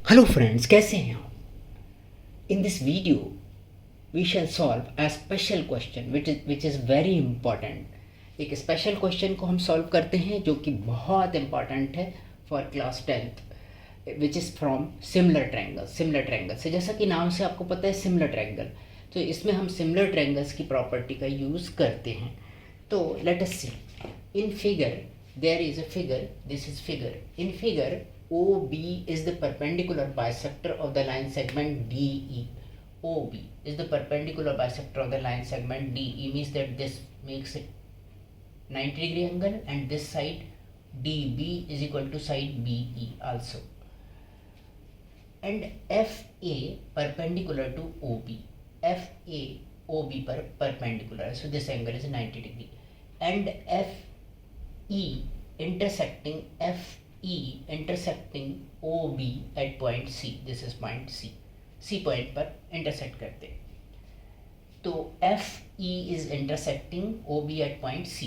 Hello friends, कैसे हैं आप? In this video we shall solve a special question which is very important. एक special question को हम सॉल्व करते हैं जो कि बहुत इंपॉर्टेंट है for class 10th, which is from similar triangle से। जैसा कि नाम से आपको पता है सिमिलर ट्रायंगल, तो इसमें हम सिमिलर ट्रायंगल्स की प्रॉपर्टी का यूज़ करते हैं। तो let us see in figure. There is a figure, this is figure. In figure, OB is the perpendicular bisector of the line segment DE. OB is the perpendicular bisector of the line segment DE, means that this makes it 90-degree angle, and this side DB is equal to side BE also. And FA perpendicular to OB. FA OB perpendicular, so this angle is 90 degree. And FE intersecting OB at point C. This is point C. C point पर intersect करते हैं, तो FE is intersecting OB at point C.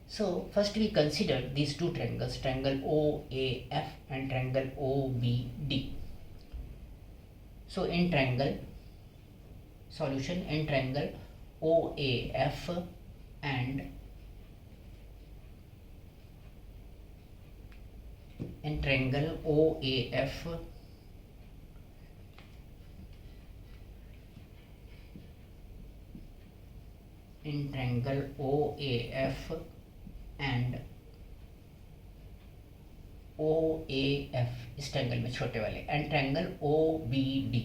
So first we consider these two triangles, triangle OAF and triangle OBD. So in triangle solution, in triangle OAF and in triangle OAF and OAF, इस triangle में छोटे वाले, and triangle OBD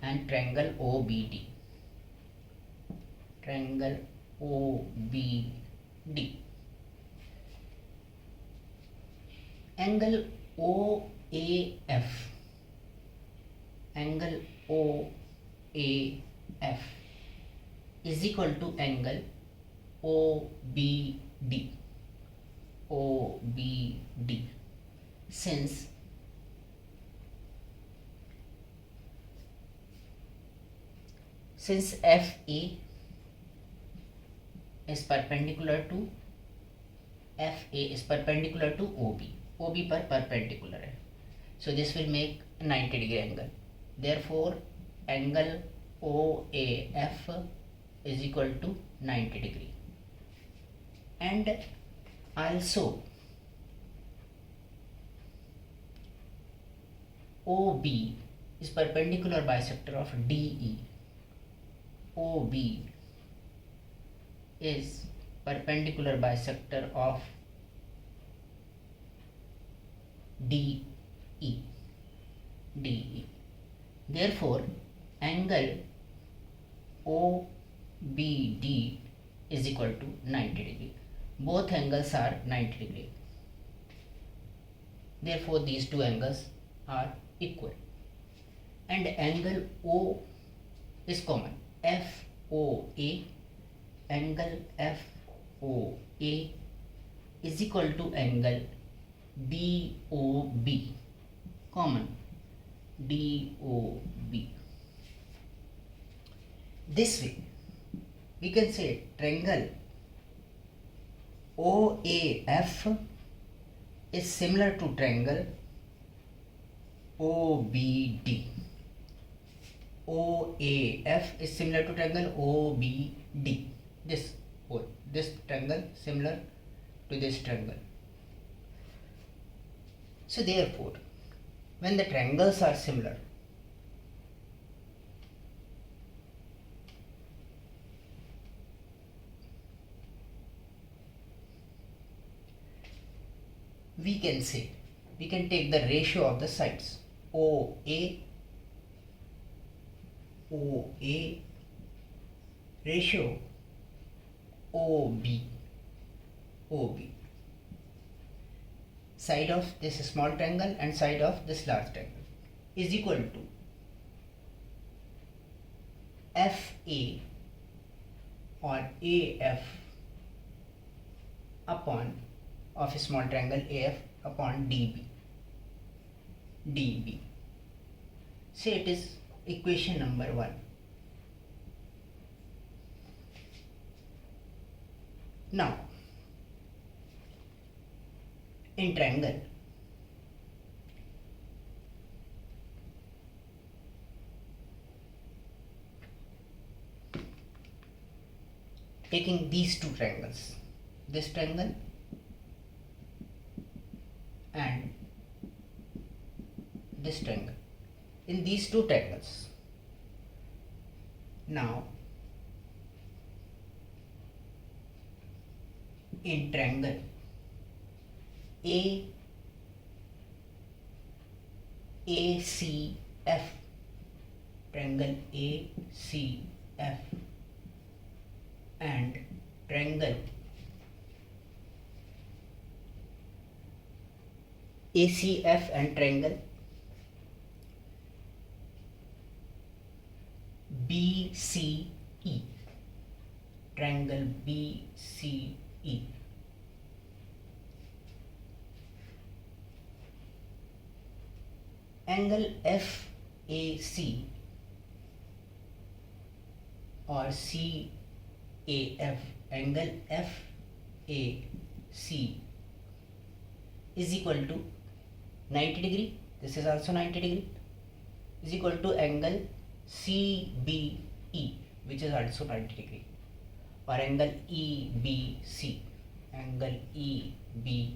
and triangle OBD, triangle OBD. Angle OAF, angle OAF is equal to angle OBD. OBD, since FA is perpendicular to OB, OB पर perpendicular है, so this will make 90-degree angle. Therefore angle OAF is equal to 90-degree. And also OB is perpendicular bisector of DE. OB is perpendicular bisector of DE. Therefore angle OBD is equal to 90-degree. Both angles are 90-degree. Therefore these two angles are equal. And angle O is common. FOA, angle FOA is equal to angle DOB, common DOB. This way we can say triangle OAF is similar to triangle OBD. OAF is similar to triangle OBD. This triangle similar to this triangle. So therefore, when the triangles are similar, we can take the ratio of the sides OA ratio OB, side of this small triangle and side of this large triangle is equal to FA or AF upon of a small triangle AF upon DB. Say it is equation number 1. Now in triangle taking these two triangles, this triangle and this triangle. In these two triangles, now in triangle ACF, triangle ACF and triangle ACF and triangle BCE, triangle BCE. Angle FAC or CAF, angle FAC is equal to 90 degree, this is also 90 degree, is equal to angle CBE, which is also 90 degree, or angle EBC, angle EBC,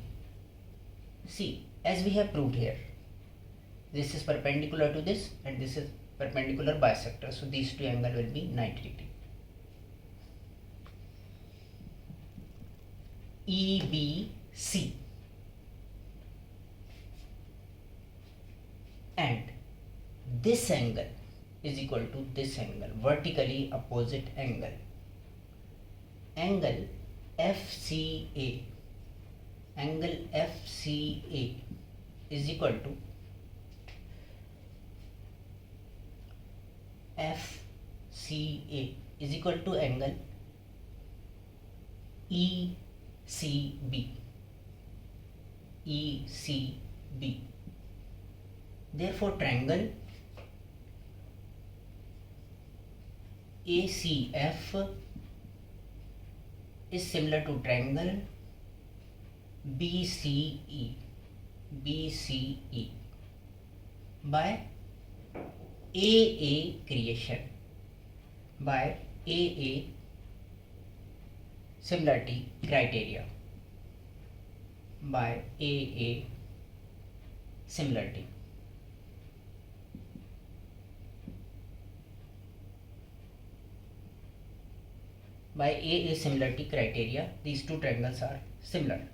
as we have proved here. This is perpendicular to this and this is perpendicular bisector, so these two angles will be 90 degree. EBC and this angle is equal to this angle, vertically opposite angle, angle FCA, angle FCA is equal to FCA is equal to angle ECB, ECB. Therefore, triangle ACF is similar to triangle BCE, BCE by AA creation, by AA similarity criteria, by AA similarity. By AA similarity criteria, these two triangles are similar.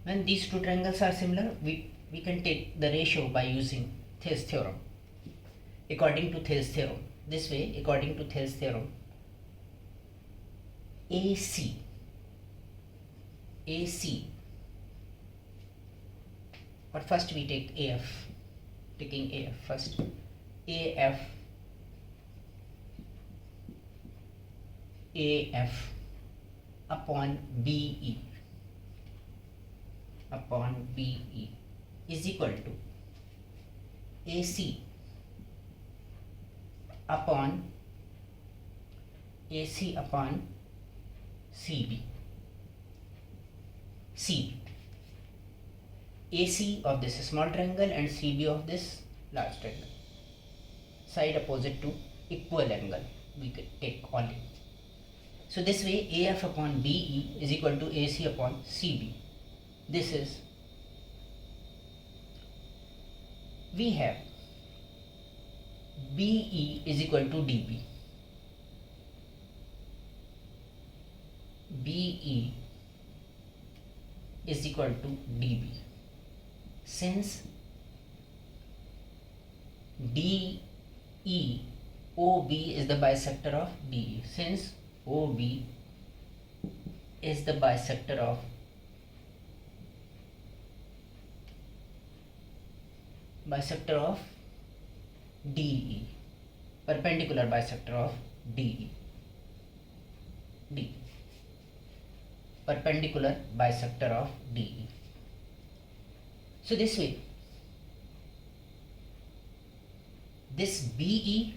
When these two triangles are similar, we can take the ratio by using Thales theorem. According to Thales theorem, this way, according to Thales theorem, AC, but first we take AF, taking AF first, AF upon BE is equal to AC upon CB. AC of this small triangle and CB of this large triangle, side opposite to equal angle we could take only. So this way AF upon BE is equal to AC upon CB. This is, we have BE is equal to DB. BE is equal to DB. Since DE, OB is the bisector of DE, since OB is the bisector of DE, perpendicular bisector of DE, perpendicular bisector of DE. So this way, this BE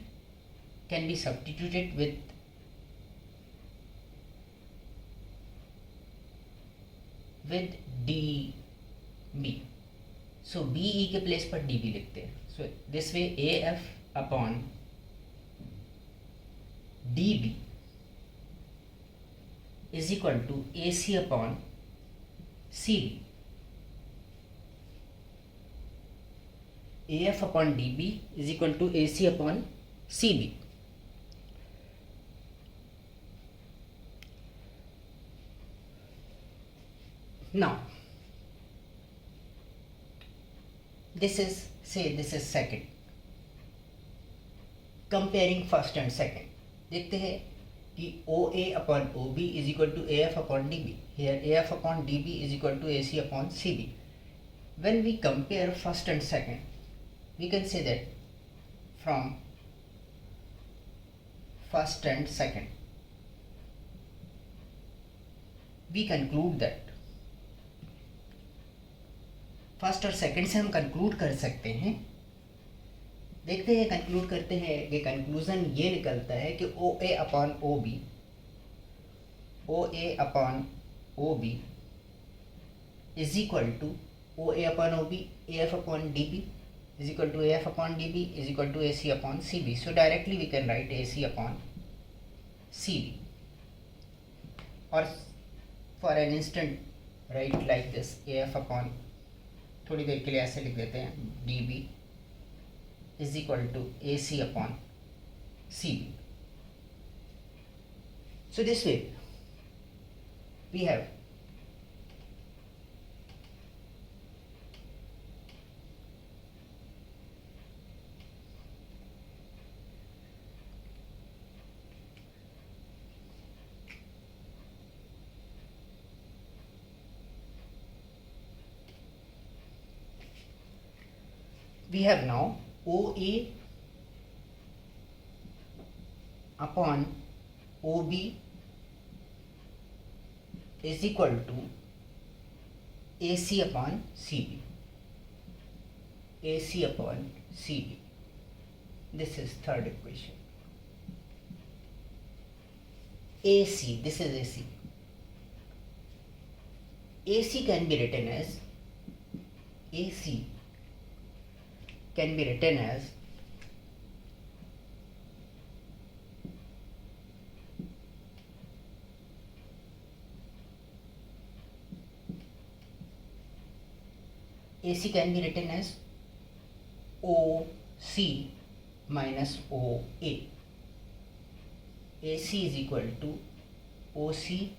can be substituted with DB. So BE के place पर DB लिखते हैं. So this way AF upon DB is equal to AC upon CB. AF upon DB is equal to AC upon CB. Now, this is second. Comparing first and second, देखते हैं कि OA upon OB is equal to AF upon DB. Here AF upon DB is equal to AC upon CB. When we compare first and second, we can say that from first and second, we conclude that first और second से हम conclude कर सकते हैं। देखते हैं conclude करते हैं कि कंक्लूजन ये निकलता है कि OA upon OB is equal to OA upon OB AF upon DB is equal to AF upon DB is equal to AC upon CB. So directly we can write AC upon CB, और for an instant write like this AF upon, थोड़ी देर के लिए ऐसे लिख देते हैं, DB is equal to AC upon CB. So this way we have now OA upon OB is equal to AC upon CB. AC upon CB. This is third equation. AC, this is AC. AC can be written as AC can be written as OC minus OA. AC is equal to OC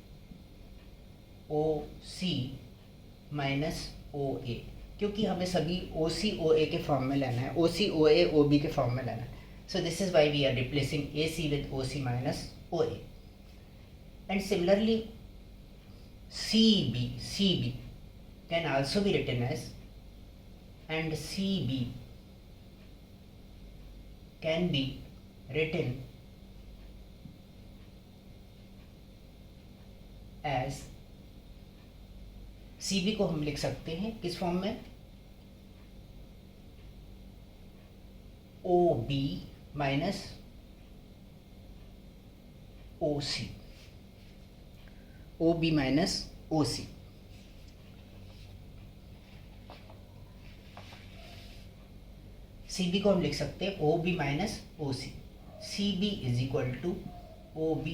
minus OA, क्योंकि हमें सभी OC-OA के form में लेना है, OC-OA-OB के form में लेना है. So this is why we are replacing AC with OC minus OA. And similarly, CB can also be written as, and CB can be written as, CB को हम लिख सकते हैं किस फॉर्म में, OB minus OC. OB minus OC. CB को हम लिख सकते हैं OB minus OC. CB is equal to OB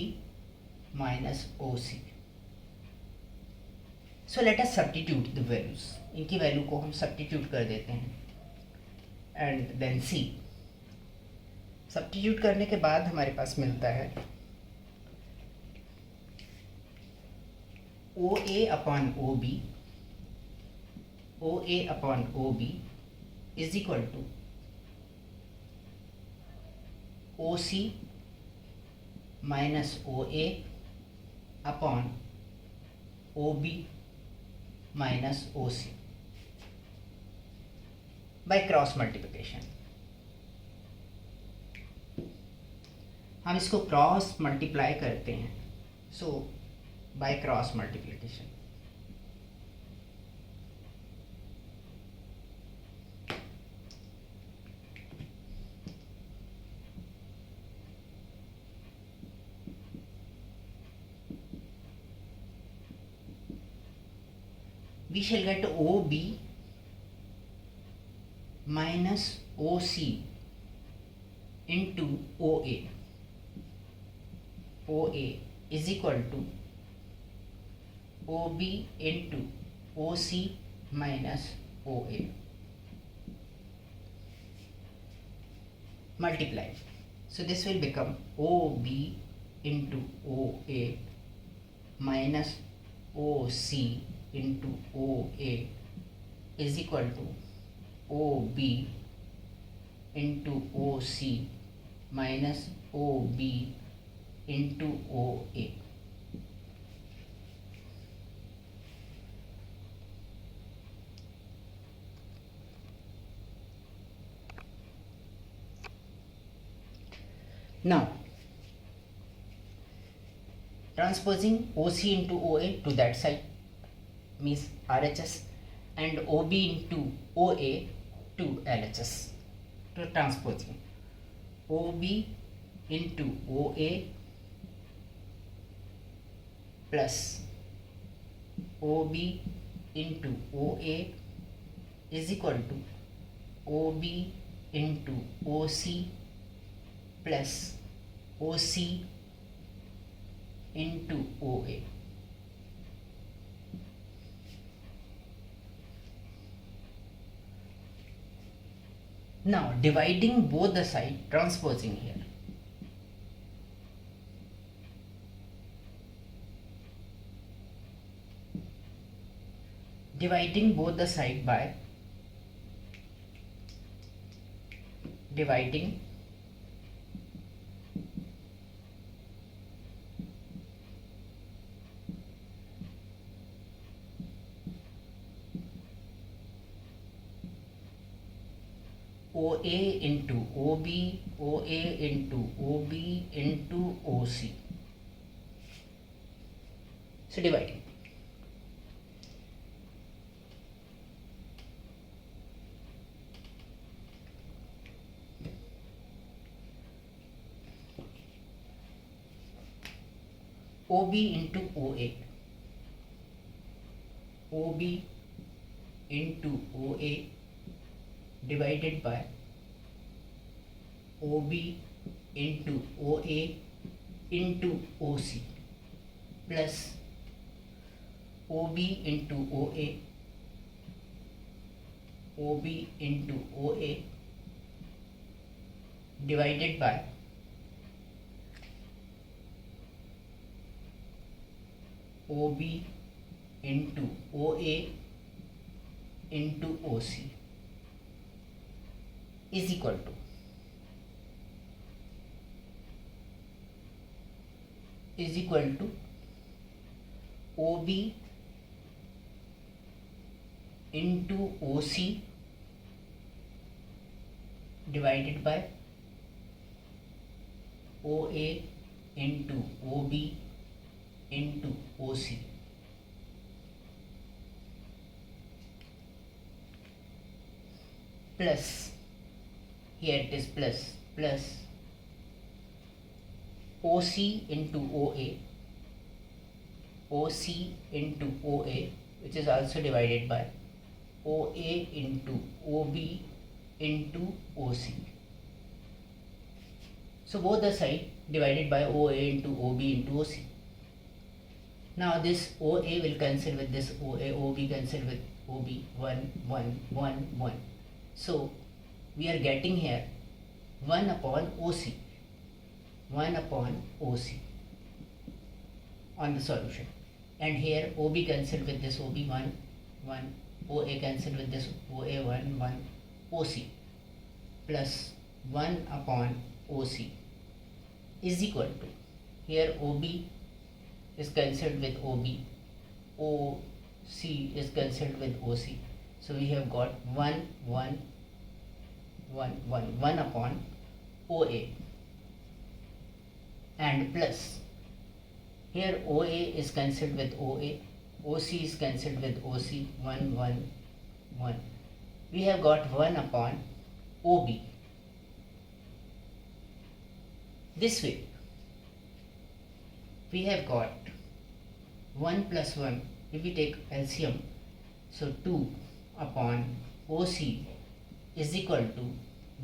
minus OC. So let us substitute the values. इनकी वैल्यू को हम सब्स्टिट्यूट कर देते हैं एंड देन सी. सब्स्टिट्यूट करने के बाद हमारे पास मिलता है OA upon OB is equal to OC minus OA upon OB minus OC by cross multiplication. हम इसको क्रॉस मल्टीप्लाई करते हैं, so by cross multiplication. We shall get OB minus OC into OA. OA is equal to OB into OC minus OA. Multiply. So this will become OB into OA minus OC into OA is equal to OB into OC minus OB into OA. Now, transposing OC into OA to that side means RHS, and OB into OA to LHS. To transposing OB into OA plus OB into OA is equal to OB into OC plus OC into OA. Now dividing both the side, transposing here. Dividing both the side by dividing OA into OB, OA into OB into OC. So dividing. OB into OA, OB into OA divided by OB into OA into OC plus OB into OA, OB into OA divided by OB into OA into OC is equal to OB into OC divided by OA into OB into OC plus, here it is plus OC into OA, OC into OA, which is also divided by OA into OB into OC. So both the side divided by OA into OB into OC. Now this OA will cancel with this OA, OB cancel with OB, 1, 1, 1, 1. So we are getting here 1 upon OC, 1 upon OC on the solution. And here OB cancelled with this OB, 1, 1, OA cancelled with this OA, 1, 1, OC plus 1 upon OC is equal to, here OB is cancelled with OB, OC is cancelled with OC. So we have got 1, 1, 1, 1, 1 upon OA and plus, here OA is cancelled with OA, OC is cancelled with OC, 1, 1, 1. We have got 1 upon OB. This way, we have got 1 plus 1, if we take LCM, so 2 upon OC is equal to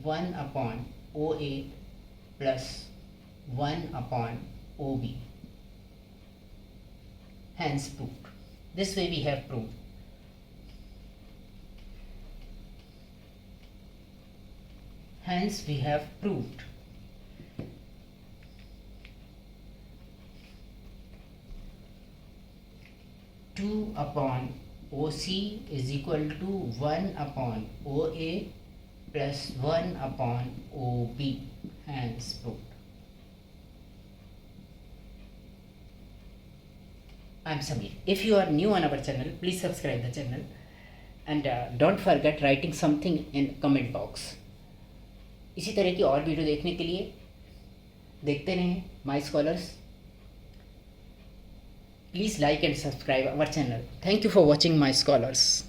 1 upon OA plus 1 upon OB. Hence proved. This way we have proved. Hence we have proved. Two upon OC is equal to 1 upon OA plus 1 upon OB. Hence proved. I am Samir. If you are new on our channel, please subscribe the channel and don't forget writing something in comment box. इसी तरह की और video देखने के लिए देखते रहें माई scholars. Please like and subscribe our channel. Thank you for watching my scholars.